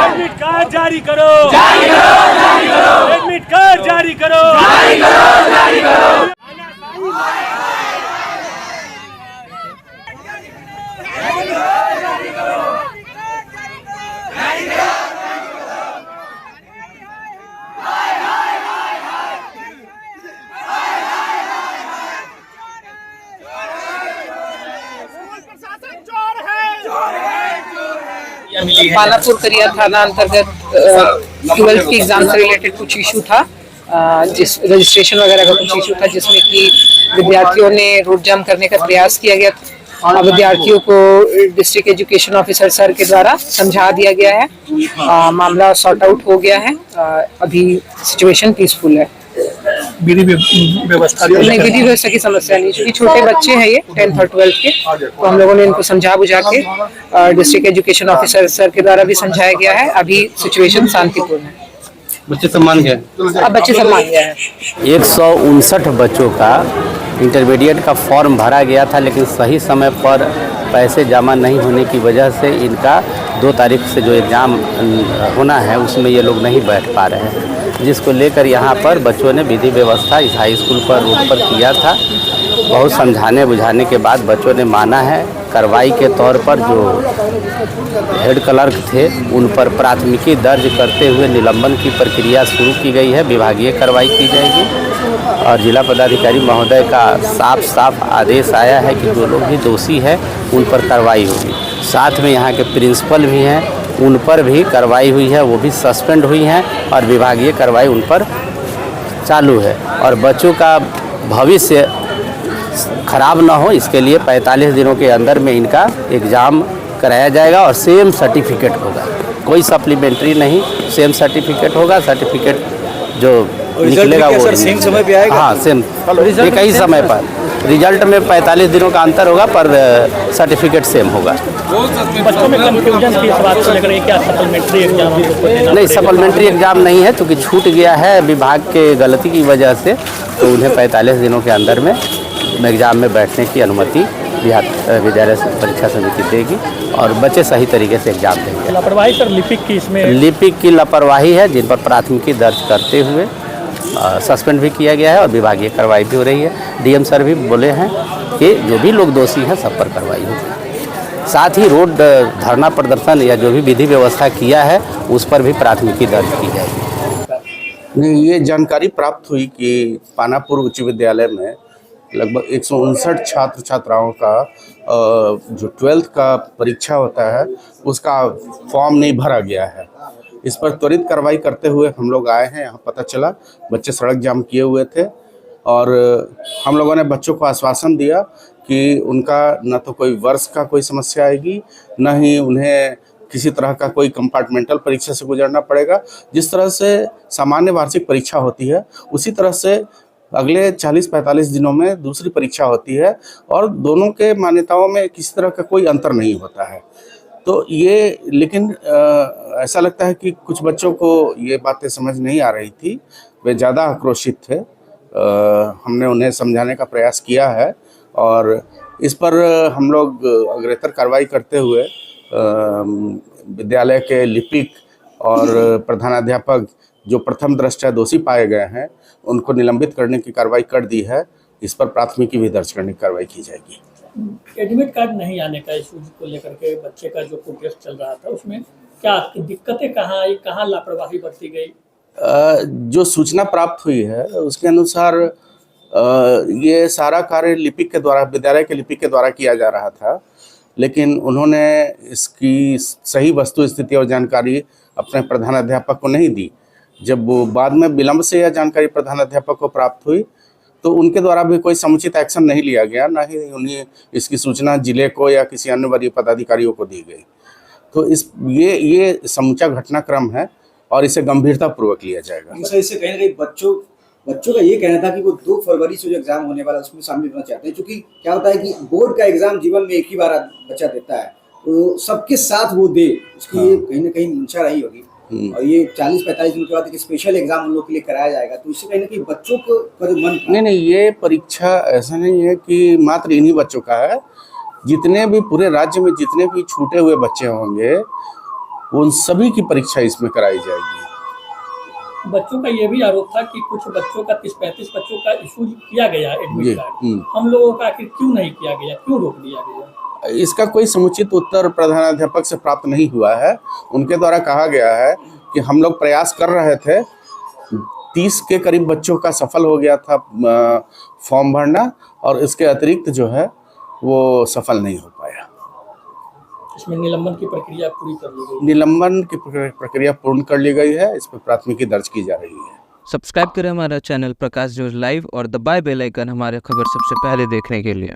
Admit card जारी करो, admit card जारी करो। पानापुर करिया थाना अंतर्गत 12th की एग्जाम से रिलेटेड कुछ इशू था, जिस रजिस्ट्रेशन वगैरह का कुछ इशू था, जिसमें कि विद्यार्थियों ने रोड जाम करने का प्रयास किया गया और विद्यार्थियों को डिस्ट्रिक्ट एजुकेशन ऑफिसर सर के द्वारा समझा दिया गया है। मामला सॉर्ट आउट हो गया है। अभी सिचुएशन पीसफुल है। विधि व्यवस्था नहीं, विधि व्यवस्था की समस्या नहीं, क्योंकि छोटे बच्चे हैं ये 10th और 12th के, तो हम लोगों ने इनको समझा बुझा के डिस्ट्रिक्ट एजुकेशन ऑफिसर सर के द्वारा भी समझाया गया है। अभी सिचुएशन शांतिपूर्ण है। बच्चे सम्मान गए, अब बच्चे सम्मान गया है। 159 बच्चों का इंटरमीडिएट का फॉर्म भरा गया था, लेकिन सही समय पर पैसे जमा नहीं होने की वजह से इनका 2 तारीख से जो एग्ज़ाम होना है उसमें ये लोग नहीं बैठ पा रहे हैं, जिसको लेकर यहाँ पर बच्चों ने विधि व्यवस्था इस हाई स्कूल पर रोड पर किया था। बहुत समझाने बुझाने के बाद बच्चों ने माना है। कार्रवाई के तौर पर जो हेड क्लर्क थे उन पर प्राथमिकी दर्ज करते हुए निलंबन की प्रक्रिया शुरू की गई है। विभागीय कार्रवाई की जाएगी और जिला पदाधिकारी महोदय का साफ आदेश आया है कि जो लोग भी दोषी है उन पर कार्रवाई होगी। साथ में यहाँ के प्रिंसिपल भी हैं, उन पर भी कार्रवाई हुई है, वो भी सस्पेंड हुई हैं और विभागीय कार्रवाई उन पर चालू है। और बच्चों का भविष्य खराब ना हो, इसके लिए 45 दिनों के अंदर में इनका एग्ज़ाम कराया जाएगा और सेम सर्टिफिकेट होगा, कोई सप्लीमेंट्री नहीं, सेम सर्टिफिकेट होगा। सर्टिफिकेट जो निकलेगा वो सेम समय पे आएगा। हाँ, सेम एक ही समय पर। रिजल्ट में 45 दिनों का अंतर होगा पर सर्टिफिकेट सेम होगा। बच्चों में कंफ्यूजन की इस बात को लेकर क्या सप्लीमेंट्री एग्जाम नहीं, सप्लीमेंट्री एग्ज़ाम नहीं है, क्योंकि छूट गया है विभाग के गलती की वजह से, तो उन्हें 45 दिनों के अंदर में एग्ज़ाम में बैठने की अनुमति बिहार विद्यालय परीक्षा समिति देगी और बच्चे सही तरीके से एग्ज़ाम देंगे। लापरवाही सर लिपिक की इसमें लिपिक की लापरवाही है, जिन पर प्राथमिकी दर्ज करते हुए सस्पेंड भी किया गया है और विभागीय कार्रवाई भी हो रही है। डीएम सर भी बोले हैं कि जो भी लोग दोषी हैं सब पर कार्रवाई होगी। साथ ही रोड धरना प्रदर्शन या जो भी विधि व्यवस्था किया है उस पर भी प्राथमिकी दर्ज की जाएगी। नहीं, ये जानकारी प्राप्त हुई कि पानापुर उच्च विद्यालय में लगभग 159 छात्र छात्राओं का जो 12th का परीक्षा होता है उसका फॉर्म नहीं भरा गया है। इस पर त्वरित कार्रवाई करते हुए हम लोग आए हैं। यहाँ पता चला बच्चे सड़क जाम किए हुए थे और हम लोगों ने बच्चों को आश्वासन दिया कि उनका न तो कोई वर्ष का कोई समस्या आएगी, न ही उन्हें किसी तरह का कोई कंपार्टमेंटल परीक्षा से गुजरना पड़ेगा। जिस तरह से सामान्य वार्षिक परीक्षा होती है उसी तरह से अगले 40-45 दिनों में दूसरी परीक्षा होती है और दोनों के मान्यताओं में किसी तरह का कोई अंतर नहीं होता है। तो ये लेकिन ऐसा लगता है कि कुछ बच्चों को ये बातें समझ नहीं आ रही थी, वे ज़्यादा आक्रोशित थे। हमने उन्हें समझाने का प्रयास किया है और इस पर हम लोग अग्रेतर कार्रवाई करते हुए विद्यालय के लिपिक और प्रधानाध्यापक जो प्रथम दृष्टया दोषी पाए गए हैं उनको निलंबित करने की कार्रवाई कर दी है। इस पर प्राथमिकी भी दर्ज करने की कार्रवाई की जाएगी। एडमिट कार्ड नहीं आने का इशू को लेकर के बच्चे का जो प्रोटेस्ट चल रहा था उसमें क्या दिक्कतें कहाँ आई, कहाँ लापरवाही बरती गई? जो सूचना प्राप्त हुई है उसके अनुसार ये सारा कार्य लिपिक के द्वारा, विद्यालय के लिपिक के द्वारा किया जा रहा था, लेकिन उन्होंने इसकी सही वस्तु स्थिति और जानकारी अपने प्रधानाध्यापक को नहीं दी। जब वो बाद में विलंब से यह जानकारी प्रधानाध्यापक को प्राप्त हुई तो उनके द्वारा भी कोई समुचित एक्शन नहीं लिया गया, ना ही उन्हें इसकी सूचना जिले को या किसी अन्य वरीय पदाधिकारियों को दी गई। तो ये समूचा घटनाक्रम है और इसे गंभीरतापूर्वक लिया जाएगा। इससे कहीं ना कहीं बच्चों का ये कहना था कि वो 2 फरवरी से जो एग्जाम होने वाला है उसमें शामिल होना चाहते हैं, क्योंकि क्या होता है कि बोर्ड का एग्जाम जीवन में एक ही बार बच्चा देता है, तो सबके साथ वो दे, उसकी कहीं ना कहीं मंशा रही होगी। और ये 40-45 दिन के बाद एक स्पेशल एग्जाम उन लोग के लिए कराया जाएगा, तो इससे कहीं ना कहीं बच्चों को का जो मन था, नहीं, ये परीक्षा ऐसा नहीं है कि मात्र इन्हीं बच्चों का है। जितने भी पूरे राज्य में जितने भी छूटे हुए बच्चे होंगे उन सभी की परीक्षा इसमें कराई जाएगी। बच्चों का ये भी आरोप था कि कुछ बच्चों का 30-35 बच्चों का इशू किया गया एडमिट कार्ड, हम लोगों का आखिर क्यों नहीं किया गया, क्यों रोक दिया गया? इसका कोई समुचित उत्तर प्रधानाध्यापक से प्राप्त नहीं हुआ है। उनके द्वारा कहा गया है कि हम लोग प्रयास कर रहे थे, 30 के करीब बच्चों का सफल हो गया था फॉर्म भरना, और इसके अतिरिक्त जो है वो सफल नहीं हो पाया। इसमें निलंबन की प्रक्रिया पूरी कर ली गई? निलंबन की प्रक्रिया पूर्ण कर ली गई है, इस पर प्राथमिकी दर्ज की जा रही है। सब्सक्राइब करें हमारा चैनल प्रकाश न्यूज़ लाइव और दबाए बेल आइकन हमारे खबर सबसे पहले देखने के लिए।